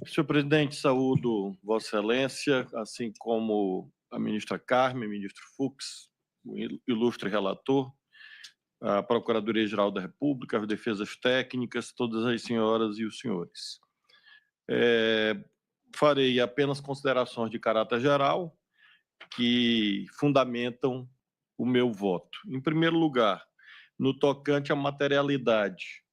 Senhor presidente, saúdo Vossa Excelência, assim como a ministra Carmen, ministro Fux, o ilustre relator, a Procuradoria-Geral da República, as defesas técnicas, todas as senhoras e os senhores. Farei apenas considerações de caráter geral que fundamentam o meu voto. Em primeiro lugar, no tocante à materialidade,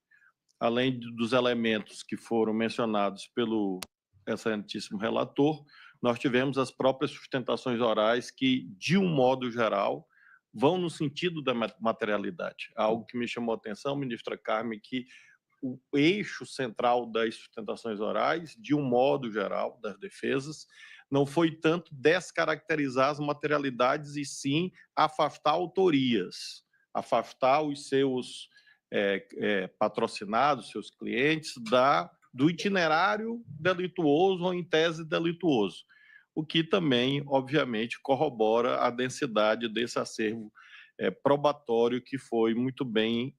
além dos elementos que foram mencionados pelo excelentíssimo relator, nós tivemos as próprias sustentações orais que, de um modo geral, vão no sentido da materialidade. Algo que me chamou a atenção, ministra Carmen, que o eixo central das sustentações orais, de um modo geral, das defesas, não foi tanto descaracterizar as materialidades e sim afastar autorias, afastar os seus patrocinados, seus clientes, do itinerário delituoso ou em tese delituoso, o que também, obviamente, corrobora a densidade desse acervo probatório que foi muito bem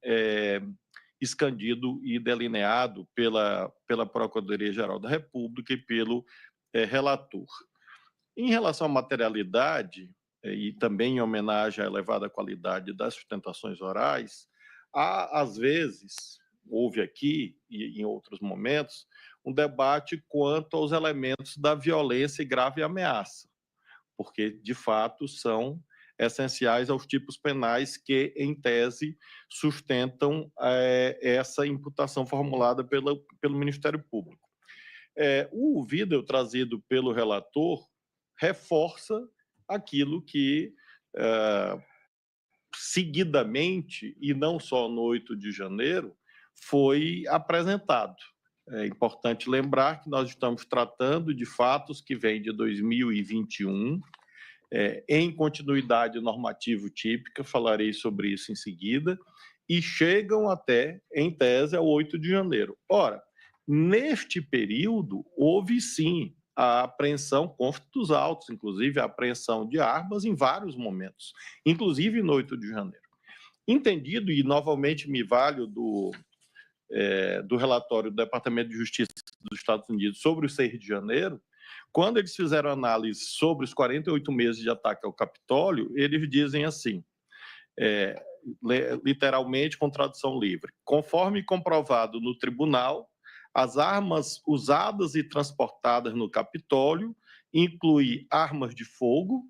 escandido e delineado pela Procuradoria-Geral da República e pelo relator. Em relação à materialidade, e também em homenagem à elevada qualidade das sustentações orais, há, às vezes, houve aqui e em outros momentos, um debate quanto aos elementos da violência e grave ameaça, porque, de fato, são essenciais aos tipos penais que, em tese, sustentam essa imputação formulada pelo Ministério Público. O vídeo trazido pelo relator reforça aquilo que, seguidamente, e não só no 8 de janeiro, foi apresentado. É importante lembrar que nós estamos tratando de fatos que vêm de 2021, em continuidade normativo típica, falarei sobre isso em seguida, e chegam até, em tese, ao 8 de janeiro. Ora, neste período, houve sim a apreensão, consta dos autos, inclusive a apreensão de armas em vários momentos, inclusive no 8 de janeiro. Entendido, e novamente me valho do relatório do Departamento de Justiça dos Estados Unidos sobre o 6 de janeiro, quando eles fizeram análise sobre os 48 meses de ataque ao Capitólio, eles dizem assim, literalmente com tradução livre, conforme comprovado no tribunal, as armas usadas e transportadas no Capitólio incluem armas de fogo,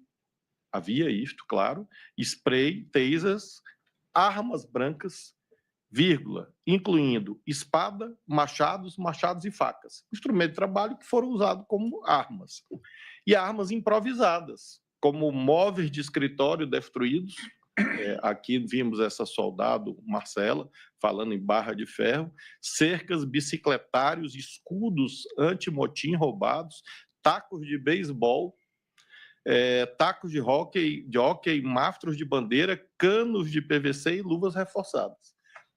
havia isto, claro, spray, tasers, armas brancas, vírgula, incluindo espada, machados e facas, instrumento de trabalho que foram usados como armas. E armas improvisadas, como móveis de escritório destruídos, aqui vimos essa soldado, Marcela, falando em barra de ferro, cercas, bicicletários, escudos anti-motim roubados, tacos de beisebol, tacos de hóquei, mastros de bandeira, canos de PVC e luvas reforçadas.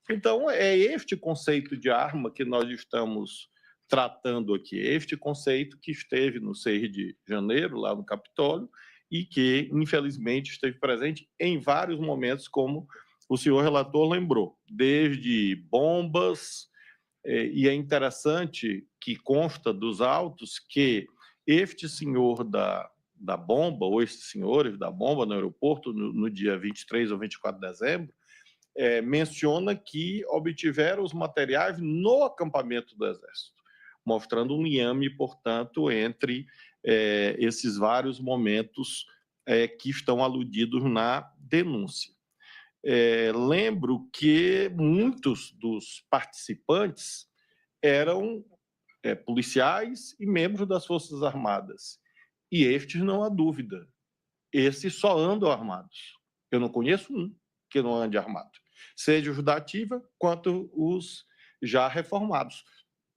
Então, é este conceito de arma que nós estamos tratando aqui, este conceito que esteve no 6 de janeiro, lá no Capitólio, e que, infelizmente, esteve presente em vários momentos, como o senhor relator lembrou, desde bombas, e é interessante que consta dos autos que este senhor da bomba, ou estes senhores da bomba no aeroporto, no dia 23 ou 24 de dezembro, menciona que obtiveram os materiais no acampamento do Exército, mostrando um liame, portanto, entre esses vários momentos que estão aludidos na denúncia. Lembro que muitos dos participantes eram policiais e membros das Forças Armadas, e estes, não há dúvida, esses só andam armados. Eu não conheço um que não ande armado, seja os da ativa quanto os já reformados.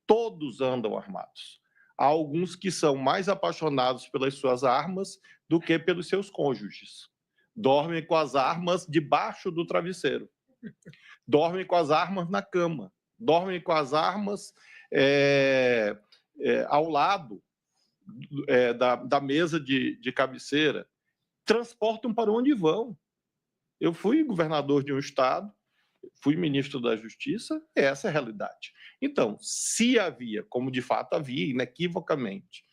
Todos andam armados. Há alguns que são mais apaixonados pelas suas armas do que pelos seus cônjuges. Dormem com as armas debaixo do travesseiro. Dormem com as armas na cama. Dormem com as armas ao lado da mesa de cabeceira. Transportam para onde vão. Eu fui governador de um estado, fui ministro da Justiça, essa é a realidade. Então, se havia, como de fato havia, inequivocamente,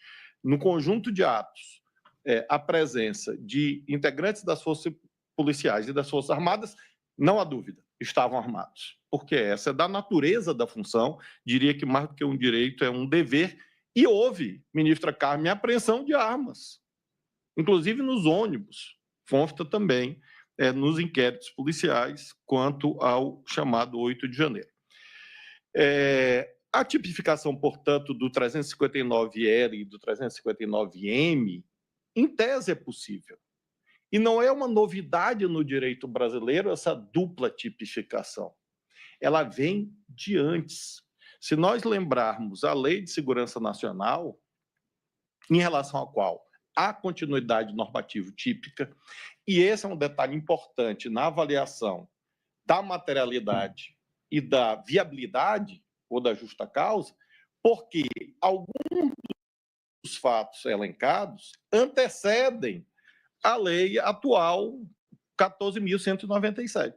no conjunto de atos, a presença de integrantes das forças policiais e das forças armadas, não há dúvida, estavam armados, porque essa é da natureza da função, diria que mais do que um direito, é um dever, e houve, ministra Carmen, apreensão de armas, inclusive nos ônibus, consta também nos inquéritos policiais quanto ao chamado 8 de janeiro. A tipificação, portanto, do 359L e do 359M, em tese é possível. E não é uma novidade no direito brasileiro essa dupla tipificação. Ela vem de antes. Se nós lembrarmos a Lei de Segurança Nacional, em relação à qual há continuidade normativa típica, e esse é um detalhe importante na avaliação da materialidade e da viabilidade ou da justa causa, porque alguns dos fatos elencados antecedem a lei atual 14.197.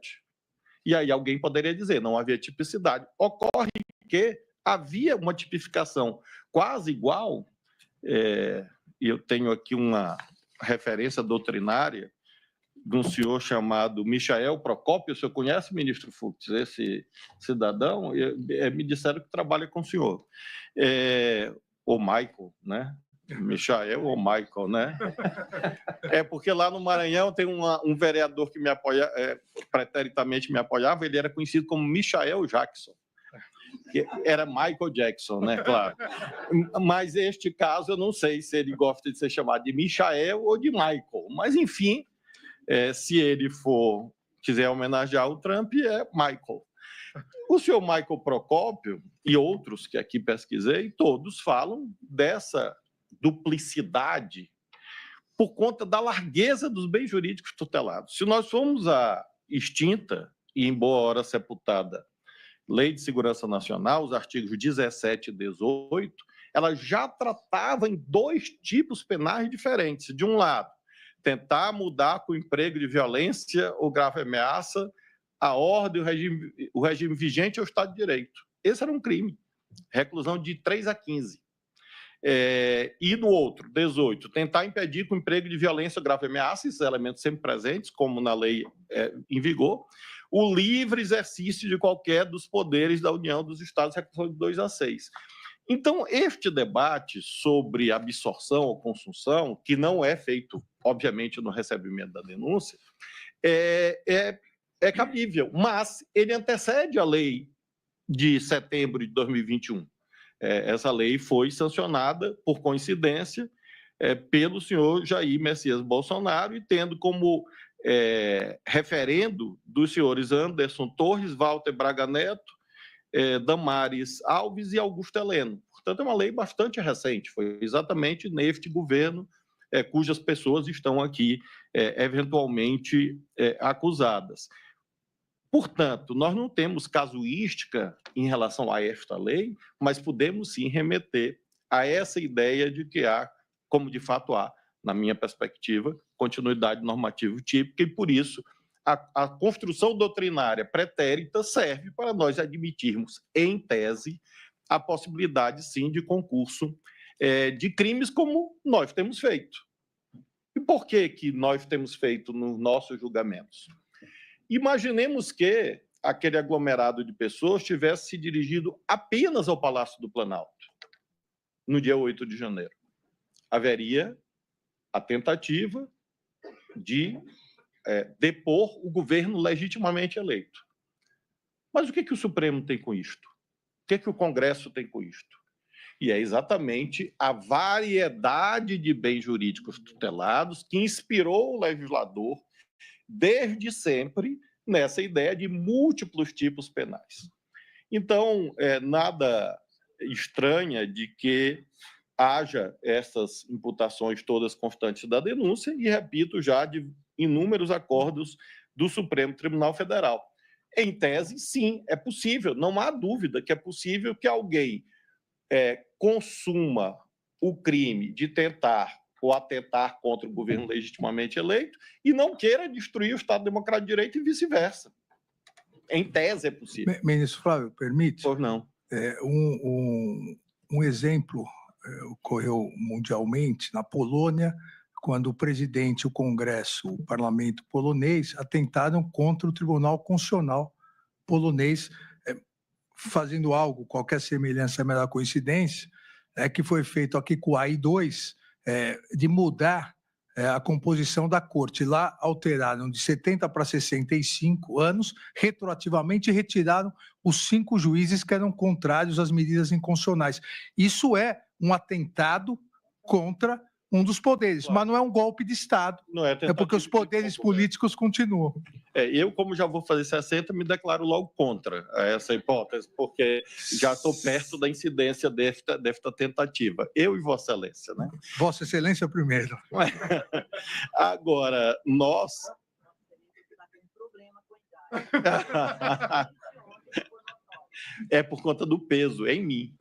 E aí alguém poderia dizer, não havia tipicidade. Ocorre que havia uma tipificação quase igual, e eu tenho aqui uma referência doutrinária de um senhor chamado Michael Procópio. O senhor conhece, ministro Fux, esse cidadão? Me disseram que trabalha com o senhor. O Michael, né? Michael ou Michael, né? Porque lá no Maranhão tem um vereador que me apoia, preteritamente me apoiava, ele era conhecido como Michael Jackson. Que era Michael Jackson, né? Claro. Mas este caso, eu não sei se ele gosta de ser chamado de Michael ou de Michael. Mas, enfim, se ele quiser homenagear o Trump, é Michael. O senhor Michael Procópio e outros que aqui pesquisei, todos falam dessa duplicidade por conta da largueza dos bens jurídicos tutelados. Se nós formos à extinta e, em boa hora, sepultada Lei de Segurança Nacional, os artigos 17 e 18, ela já tratava em dois tipos penais diferentes. De um lado, tentar mudar com o emprego de violência ou grave ameaça a ordem, o regime vigente ao Estado de Direito. Esse era um crime, reclusão de 3 a 15. E no outro, 18, tentar impedir com o emprego de violência ou grave ameaça, esses elementos sempre presentes, como na lei em vigor, o livre exercício de qualquer dos poderes da União dos Estados, reclusão de 2 a 6. Então, este debate sobre absorção ou consunção, que não é feito, obviamente, no recebimento da denúncia, é cabível, mas ele antecede a lei de setembro de 2021. Essa lei foi sancionada, por coincidência, pelo senhor Jair Messias Bolsonaro, e tendo como referendo dos senhores Anderson Torres, Walter Braga Neto, Damares Alves e Augusto Heleno. Portanto, é uma lei bastante recente, foi exatamente neste governo cujas pessoas estão aqui eventualmente acusadas. Portanto, nós não temos casuística em relação a esta lei, mas podemos sim remeter a essa ideia de que há, como de fato há, na minha perspectiva, continuidade normativa típica, e por isso a construção doutrinária pretérita serve para nós admitirmos, em tese, a possibilidade, sim, de concurso de crimes como nós temos feito. E por que nós temos feito nos nossos julgamentos? Imaginemos que aquele aglomerado de pessoas tivesse se dirigido apenas ao Palácio do Planalto, no dia 8 de janeiro. Haveria a tentativa de depor o governo legitimamente eleito. Mas o que o Supremo tem com isto? O que o Congresso tem com isto? E é exatamente a variedade de bens jurídicos tutelados que inspirou o legislador desde sempre nessa ideia de múltiplos tipos penais. Então, nada estranha de que haja essas imputações todas constantes da denúncia e, repito, já de inúmeros acordos do Supremo Tribunal Federal. Em tese, sim, é possível, não há dúvida que é possível que alguém consuma o crime de tentar ou atentar contra o governo legitimamente eleito e não queira destruir o Estado Democrático de Direito e vice-versa. Em tese é possível. Ministro Flávio, permite? Por não. Um exemplo ocorreu mundialmente na Polônia, quando o presidente, o Congresso, o parlamento polonês atentaram contra o Tribunal Constitucional polonês, fazendo algo, qualquer semelhança é mera coincidência, que foi feito aqui com o AI-2, de mudar a composição da corte. Lá alteraram de 70 para 65 anos, retroativamente retiraram os 5 juízes que eram contrários às medidas inconstitucionais. Isso é um atentado contra um dos poderes, claro. Mas não é um golpe de Estado, não é porque os poderes políticos continuam. Eu, como já vou fazer 60, me declaro logo contra essa hipótese, porque já estou perto da incidência desta tentativa. Eu e Vossa Excelência, né? Vossa Excelência primeiro. Agora, nós... É por conta do peso em mim.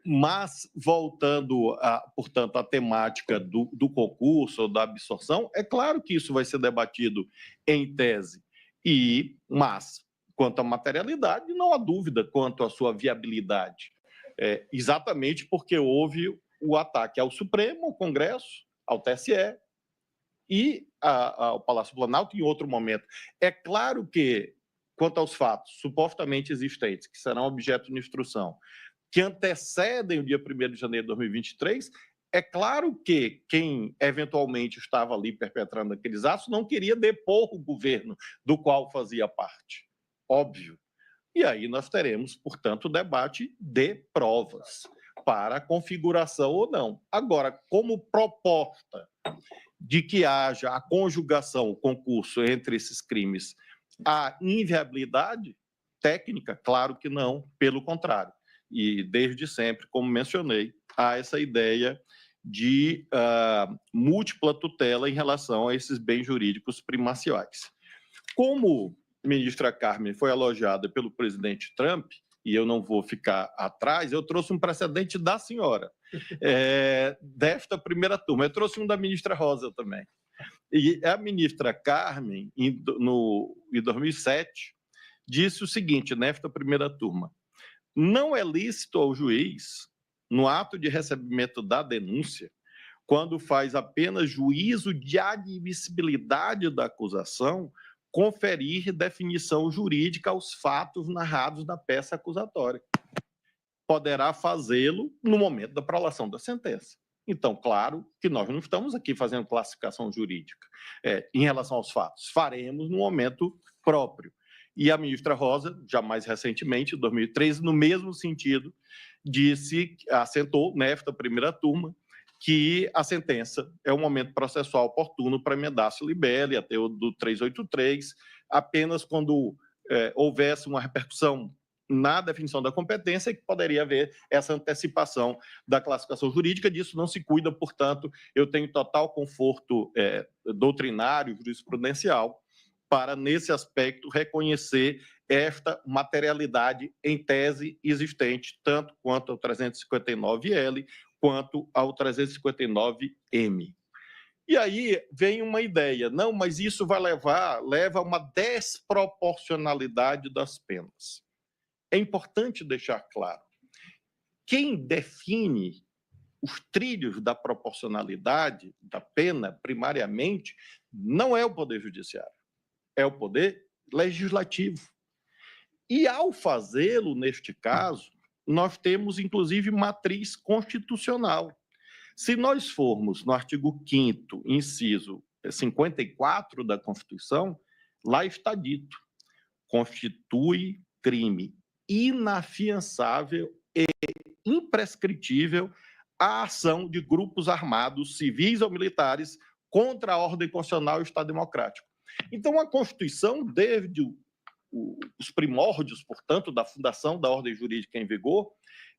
Mas, voltando, portanto, à temática do concurso ou da absorção, é claro que isso vai ser debatido em tese. Mas, quanto à materialidade, não há dúvida quanto à sua viabilidade. Exatamente porque houve o ataque ao Supremo, ao Congresso, ao TSE e ao Palácio Planalto em outro momento. É claro que, quanto aos fatos supostamente existentes, que serão objeto de instrução, que antecedem o dia 1º de janeiro de 2023, é claro que quem eventualmente estava ali perpetrando aqueles atos não queria depor o governo do qual fazia parte. Óbvio. E aí nós teremos, portanto, o debate de provas para a configuração ou não. Agora, como proposta de que haja a conjugação, o concurso entre esses crimes, a inviabilidade técnica, claro que não, pelo contrário. E desde sempre, como mencionei, há essa ideia de múltipla tutela em relação a esses bens jurídicos primaciais. Como a ministra Carmen foi elogiada pelo presidente Trump, e eu não vou ficar atrás, eu trouxe um precedente da senhora, desta primeira turma. Eu trouxe um da ministra Rosa também. E a ministra Carmen, em 2007, disse o seguinte, nesta primeira turma: não é lícito ao juiz, no ato de recebimento da denúncia, quando faz apenas juízo de admissibilidade da acusação, conferir definição jurídica aos fatos narrados na peça acusatória. Poderá fazê-lo no momento da prolação da sentença. Então, claro que nós não estamos aqui fazendo classificação jurídica em relação aos fatos. Faremos no momento próprio. E a ministra Rosa, já mais recentemente, em 2013, no mesmo sentido, assentou, nesta primeira turma, que a sentença é um momento processual oportuno para emendar-se libere, até o do 383, apenas quando houvesse uma repercussão na definição da competência, que poderia haver essa antecipação da classificação jurídica. Disso não se cuida, portanto, eu tenho total conforto doutrinário, jurisprudencial, para, nesse aspecto, reconhecer esta materialidade em tese existente, tanto quanto ao 359L, quanto ao 359M. E aí vem uma ideia, não, mas isso leva a uma desproporcionalidade das penas. É importante deixar claro, quem define os trilhos da proporcionalidade da pena, primariamente, não é o Poder Judiciário, é o Poder Legislativo. E, ao fazê-lo, neste caso, nós temos, inclusive, matriz constitucional. Se nós formos no artigo 5º, inciso 54 da Constituição, lá está dito: constitui crime inafiançável e imprescritível a ação de grupos armados, civis ou militares, contra a ordem constitucional e o Estado democrático. Então, a Constituição, desde os primórdios, portanto, da fundação da ordem jurídica em vigor,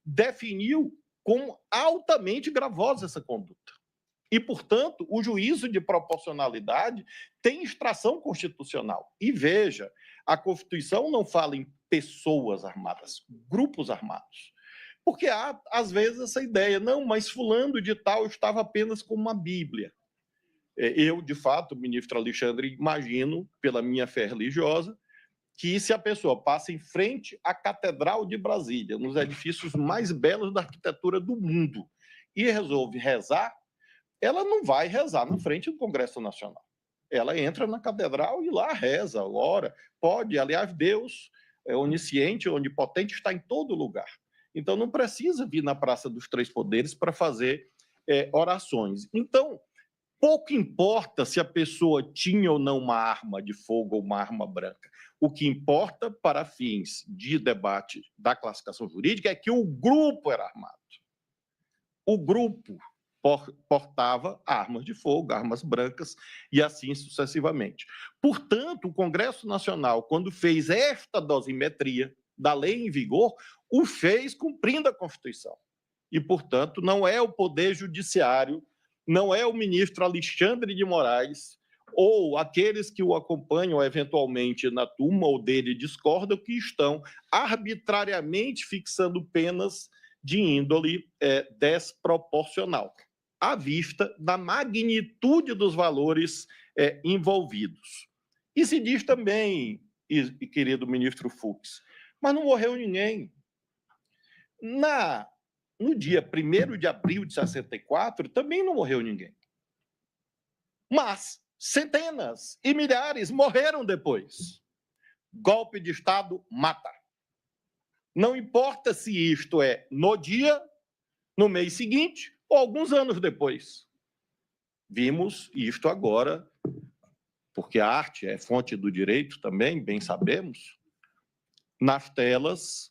definiu como altamente gravosa essa conduta. E, portanto, o juízo de proporcionalidade tem extração constitucional. E veja, a Constituição não fala em pessoas armadas, grupos armados. Porque há, às vezes, essa ideia, não, mas fulano de tal estava apenas com uma Bíblia. Eu, de fato, ministro Alexandre, imagino, pela minha fé religiosa, que se a pessoa passa em frente à Catedral de Brasília, nos edifícios mais belos da arquitetura do mundo, e resolve rezar, ela não vai rezar na frente do Congresso Nacional. Ela entra na catedral e lá reza, ora, pode. Aliás, Deus é onisciente, onipotente, está em todo lugar. Então, não precisa vir na Praça dos Três Poderes para fazer orações. Então, pouco importa se a pessoa tinha ou não uma arma de fogo ou uma arma branca. O que importa, para fins de debate da classificação jurídica, é que o grupo era armado. O grupo portava armas de fogo, armas brancas, e assim sucessivamente. Portanto, o Congresso Nacional, quando fez esta dosimetria da lei em vigor, o fez cumprindo a Constituição. E, portanto, não é o Poder Judiciário, não é o ministro Alexandre de Moraes ou aqueles que o acompanham eventualmente na turma ou dele discordam que estão arbitrariamente fixando penas de índole desproporcional, à vista da magnitude dos valores envolvidos. E se diz também, querido ministro Fux, mas não morreu ninguém. No dia 1º de abril de 64, também não morreu ninguém. Mas centenas e milhares morreram depois. Golpe de Estado mata. Não importa se isto é no dia, no mês seguinte ou alguns anos depois. Vimos isto agora, porque a arte é fonte do direito também, bem sabemos, nas telas,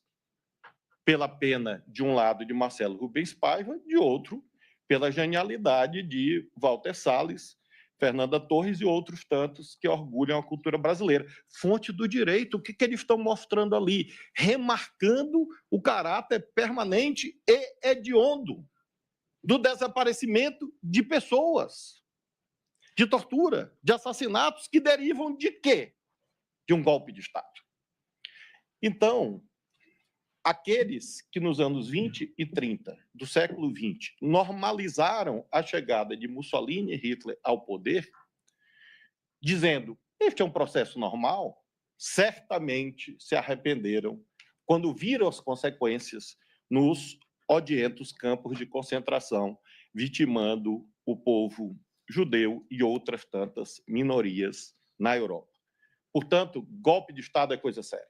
pela pena, de um lado, de Marcelo Rubens Paiva, de outro, pela genialidade de Walter Salles, Fernanda Torres e outros tantos que orgulham a cultura brasileira. Fonte do direito, o que eles estão mostrando ali? Remarcando o caráter permanente e hediondo do desaparecimento de pessoas, de tortura, de assassinatos que derivam de quê? De um golpe de Estado. Então, aqueles que nos anos 20 e 30 do século XX normalizaram a chegada de Mussolini e Hitler ao poder, dizendo, este é um processo normal, certamente se arrependeram quando viram as consequências nos odientos campos de concentração, vitimando o povo judeu e outras tantas minorias na Europa. Portanto, golpe de Estado é coisa séria.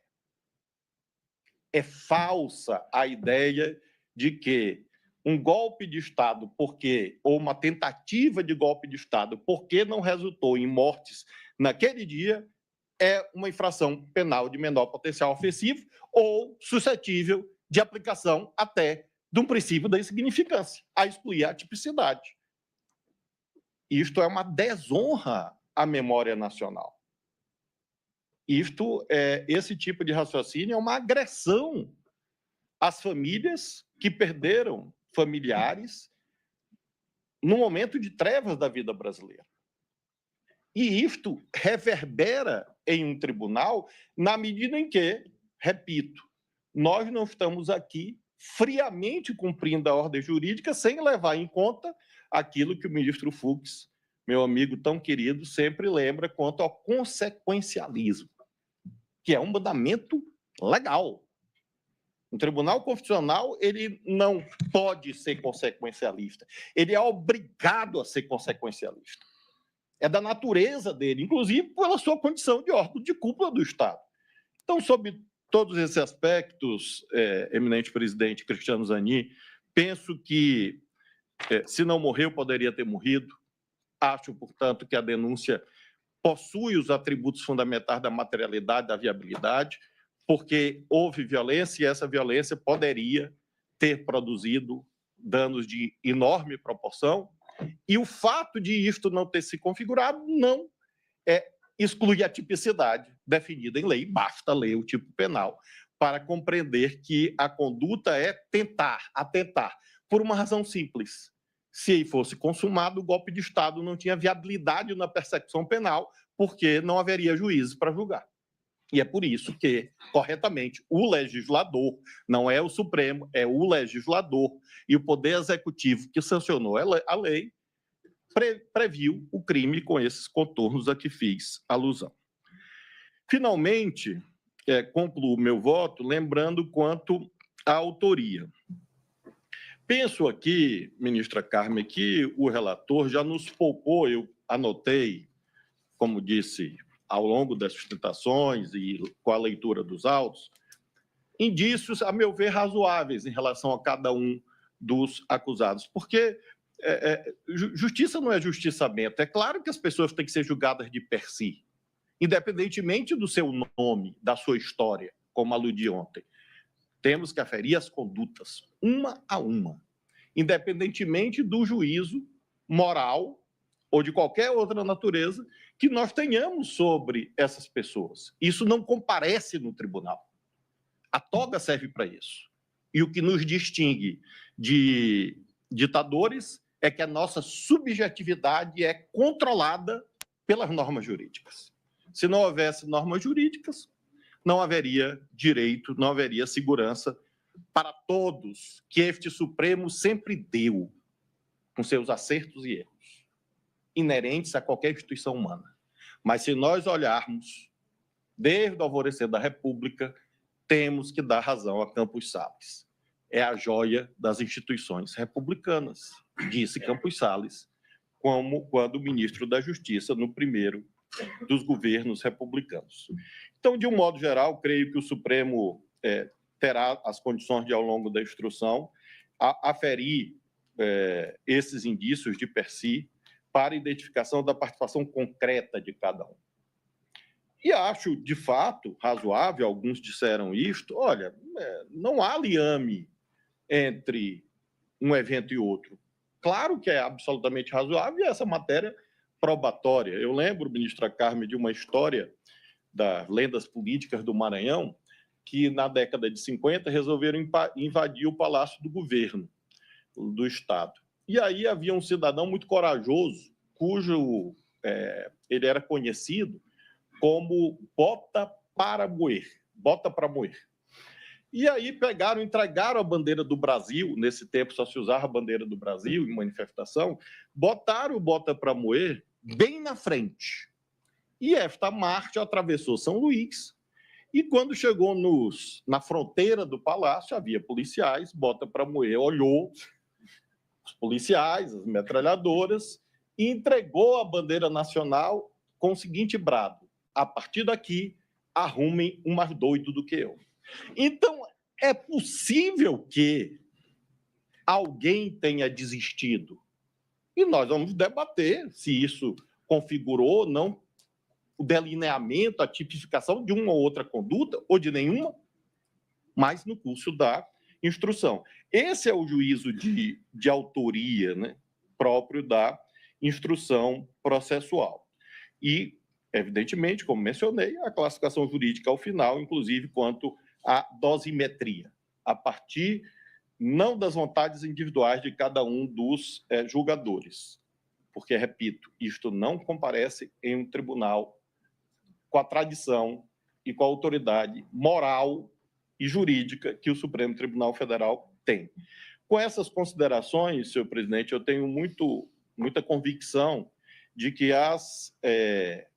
É falsa a ideia de que um golpe de Estado, ou uma tentativa de golpe de Estado, porque não resultou em mortes naquele dia, é uma infração penal de menor potencial ofensivo ou suscetível de aplicação até de um princípio da insignificância, a excluir a tipicidade. Isto é uma desonra à memória nacional. Esse tipo de raciocínio é uma agressão às famílias que perderam familiares no momento de trevas da vida brasileira. E isto reverbera em um tribunal na medida em que, repito, nós não estamos aqui friamente cumprindo a ordem jurídica sem levar em conta aquilo que o ministro Fux, meu amigo tão querido, sempre lembra quanto ao consequencialismo, que é um mandamento legal. O Tribunal Constitucional ele não pode ser consequencialista. Ele é obrigado a ser consequencialista. É da natureza dele, inclusive pela sua condição de órgão de cúpula do Estado. Então, sob todos esses aspectos, eminente presidente Cristiano Zanin, penso que, se não morreu, poderia ter morrido. Acho, portanto, que a denúncia possui os atributos fundamentais da materialidade, da viabilidade, porque houve violência e essa violência poderia ter produzido danos de enorme proporção, e o fato de isto não ter se configurado não exclui a tipicidade definida em lei, basta ler o tipo penal para compreender que a conduta é atentar, por uma razão simples. Se fosse consumado, o golpe de Estado não tinha viabilidade na persecução penal, porque não haveria juízes para julgar. E é por isso que, corretamente, o legislador, não é o Supremo, é o legislador, e o Poder Executivo que sancionou a lei, previu o crime com esses contornos a que fiz alusão. Finalmente, concluo meu voto lembrando quanto à autoria. Penso aqui, ministra Carmen, que o relator já nos poupou, eu anotei, como disse, ao longo das sustentações e com a leitura dos autos, indícios, a meu ver, razoáveis em relação a cada um dos acusados, porque justiça não é justiçamento. É claro que as pessoas têm que ser julgadas de per si, independentemente do seu nome, da sua história, como aludi ontem. Temos que aferir as condutas, uma a uma, independentemente do juízo moral ou de qualquer outra natureza que nós tenhamos sobre essas pessoas. Isso não comparece no tribunal. A toga serve para isso. E o que nos distingue de ditadores é que a nossa subjetividade é controlada pelas normas jurídicas. Se não houvesse normas jurídicas, não haveria direito, não haveria segurança para todos que este Supremo sempre deu, com seus acertos e erros, inerentes a qualquer instituição humana. Mas se nós olharmos, desde o alvorecer da República, temos que dar razão a Campos Salles. É a joia das instituições republicanas, disse Campos Salles, como quando ministro da Justiça no primeiro dos governos republicanos. Então, de um modo geral, creio que o Supremo terá as condições de, ao longo da instrução, aferir esses indícios de per si para identificação da participação concreta de cada um. E acho, de fato, razoável, alguns disseram isto, olha, não há liame entre um evento e outro. Claro que é absolutamente razoável e essa matéria probatória. Eu lembro, ministra Carmen, de uma história das lendas políticas do Maranhão, que na década de 50 resolveram invadir o Palácio do Governo do Estado. E aí havia um cidadão muito corajoso, cujo ele era conhecido como bota para moer, bota para moer. E aí entregaram a bandeira do Brasil, nesse tempo só se usava a bandeira do Brasil em manifestação, botaram o bota para moer bem na frente. E esta marcha atravessou São Luís, e quando chegou na fronteira do palácio, havia policiais, bota para moer, olhou os policiais, as metralhadoras, e entregou a bandeira nacional com o seguinte brado: a partir daqui, arrumem um mais doido do que eu. Então, é possível que alguém tenha desistido. E nós vamos debater se isso configurou ou não o delineamento, a tipificação de uma ou outra conduta, ou de nenhuma, mas no curso da instrução. Esse é o juízo de autoria, né, próprio da instrução processual. E, evidentemente, como mencionei, a classificação jurídica ao final, inclusive quanto à dosimetria, a partir não das vontades individuais de cada um dos julgadores, porque, repito, isto não comparece em um tribunal com a tradição e com a autoridade moral e jurídica que o Supremo Tribunal Federal tem. Com essas considerações, senhor presidente, eu tenho muita convicção de que as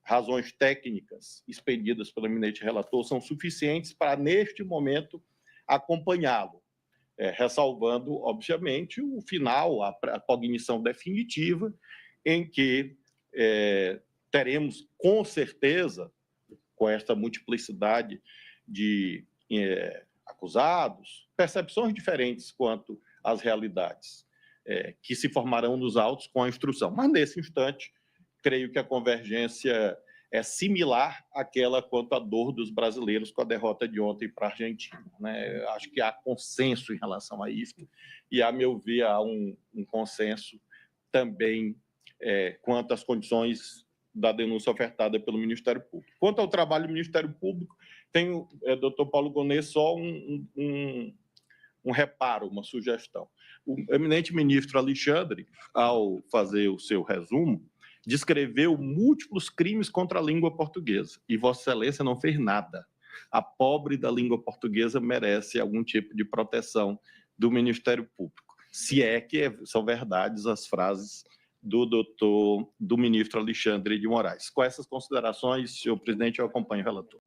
razões técnicas expedidas pelo eminente relator são suficientes para, neste momento, acompanhá-lo, ressalvando, obviamente, o final, a cognição definitiva, em que teremos, com certeza, com esta multiplicidade de acusados, percepções diferentes quanto às realidades que se formarão nos autos com a instrução. Mas, nesse instante, creio que a convergência é similar àquela quanto à dor dos brasileiros com a derrota de ontem para a Argentina, né? Acho que há consenso em relação a isso e, a meu ver, há um consenso também quanto às condições da denúncia ofertada pelo Ministério Público. Quanto ao trabalho do Ministério Público, tenho, doutor Paulo Gonet, só um reparo, uma sugestão. O eminente ministro Alexandre, ao fazer o seu resumo, descreveu múltiplos crimes contra a língua portuguesa, e Vossa Excelência não fez nada. A pobre da língua portuguesa merece algum tipo de proteção do Ministério Público, se é que são verdades as frases do ministro Alexandre de Moraes. Com essas considerações, senhor presidente, eu acompanho o relator.